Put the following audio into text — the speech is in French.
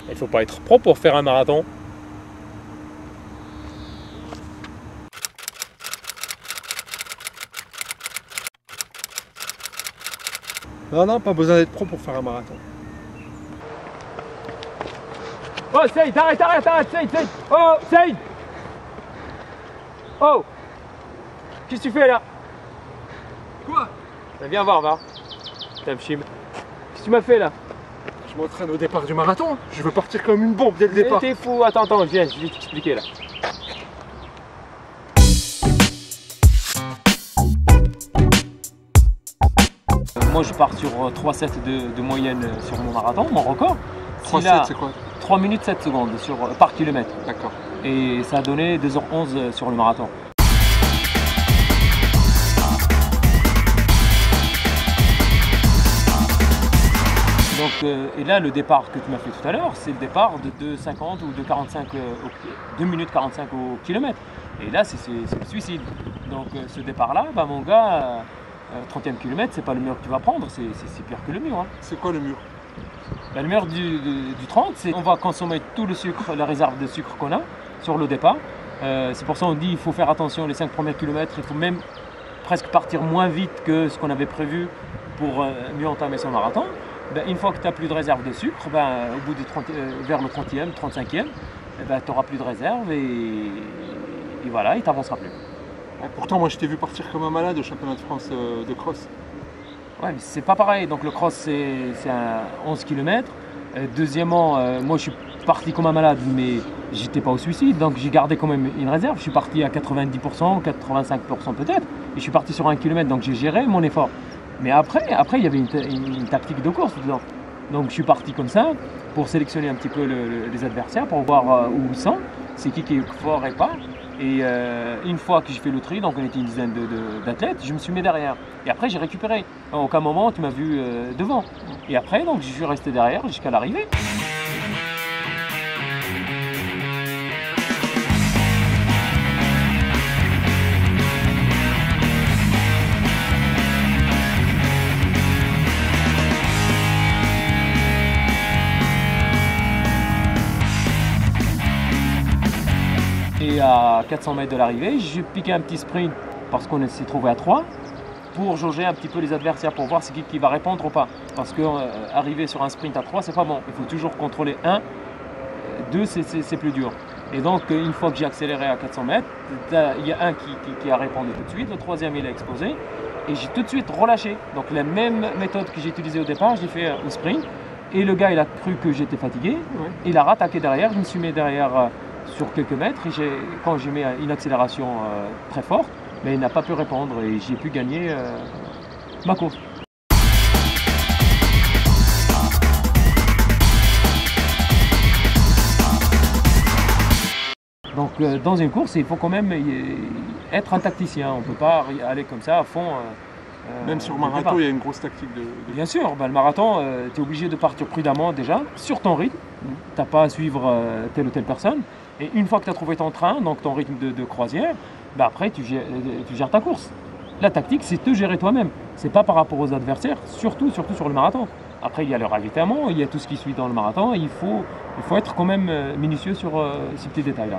Il ne faut pas être pro pour faire un marathon. Non, pas besoin d'être pro pour faire un marathon. Oh, Saïd, arrête, Saïd. Oh, Saïd. Oh. Qu'est-ce que tu fais là? Quoi? Viens voir, va. Qu'est-ce que tu m'as fait là? Je m'entraîne au départ du marathon. Je veux partir comme une bombe dès le départ. T'es fou, attends, je vais t'expliquer là. Moi je pars sur 3,7 de moyenne sur mon marathon, mon record. 3,7 c'est quoi? 3 minutes 7 secondes par kilomètre. D'accord. Et ça a donné 2h11 sur le marathon. Donc, et là, le départ que tu m'as fait tout à l'heure, c'est le départ de 2,50 ou de 45, 2 minutes 45 au kilomètre. Et là, c'est le suicide. Donc, ce départ-là, bah, mon gars, 30e kilomètre, c'est pas le mur que tu vas prendre, c'est pire que le mur. Hein. C'est quoi le mur? Bah, le mur du 30, c'est on va consommer tout le sucre, la réserve de sucre qu'on a sur le départ. C'est pour ça qu'on dit qu'il faut faire attention les 5 premiers kilomètres, il faut même presque partir moins vite que ce qu'on avait prévu pour mieux entamer son marathon. Ben, une fois que tu n'as plus de réserve de sucre, ben, au bout de vers le 30e, 35e, ben, tu n'auras plus de réserve et voilà, il ne t'avancera plus. Ouais, pourtant, moi je t'ai vu partir comme un malade au championnat de France de cross. Ouais, mais c'est pas pareil. Donc le cross, c'est un 11 km. Deuxièmement, moi je suis parti comme un malade, mais j'étais pas au suicide, donc j'ai gardé quand même une réserve. Je suis parti à 90%, 85% peut-être, et je suis parti sur 1 km, donc j'ai géré mon effort. Mais après il y avait une tactique de course dedans. Donc je suis parti comme ça pour sélectionner un petit peu les adversaires, pour voir où ils sont, c'est qui est fort et pas. Et une fois que j'ai fait le tri, donc on était une dizaine d'athlètes, je me suis mis derrière. Et après j'ai récupéré. À aucun moment tu m'as vu devant. Et après donc je suis resté derrière jusqu'à l'arrivée. Et à 400 mètres de l'arrivée, j'ai piqué un petit sprint parce qu'on s'est trouvé à 3 pour jauger un petit peu les adversaires, pour voir c'est qui va répondre ou pas. Parce que arriver sur un sprint à 3, c'est pas bon. Il faut toujours contrôler 1, 2, c'est plus dur. Et donc, une fois que j'ai accéléré à 400 mètres, il y a un qui a répondu tout de suite, le troisième il a explosé, et j'ai tout de suite relâché. Donc la même méthode que j'ai utilisée au départ, j'ai fait au sprint, et le gars il a cru que j'étais fatigué, il a rattaqué derrière, je me suis mis derrière sur quelques mètres, et quand j'ai mis une accélération très forte, mais il n'a pas pu répondre, et j'ai pu gagner ma course. Donc dans une course, il faut quand même être un tacticien, on ne peut pas aller comme ça à fond. Même sur le marathon, il y a une grosse tactique de... Bien sûr, le marathon, tu es obligé de partir prudemment déjà, sur ton rythme. Tu n'as pas à suivre telle ou telle personne. Et une fois que tu as trouvé ton train, donc ton rythme de croisière, après tu gères ta course. La tactique, c'est te gérer toi-même. Ce n'est pas par rapport aux adversaires, surtout sur le marathon. Après, il y a le ravitaillement, il y a tout ce qui suit dans le marathon. Et il faut être quand même minutieux sur ces petits détails-là.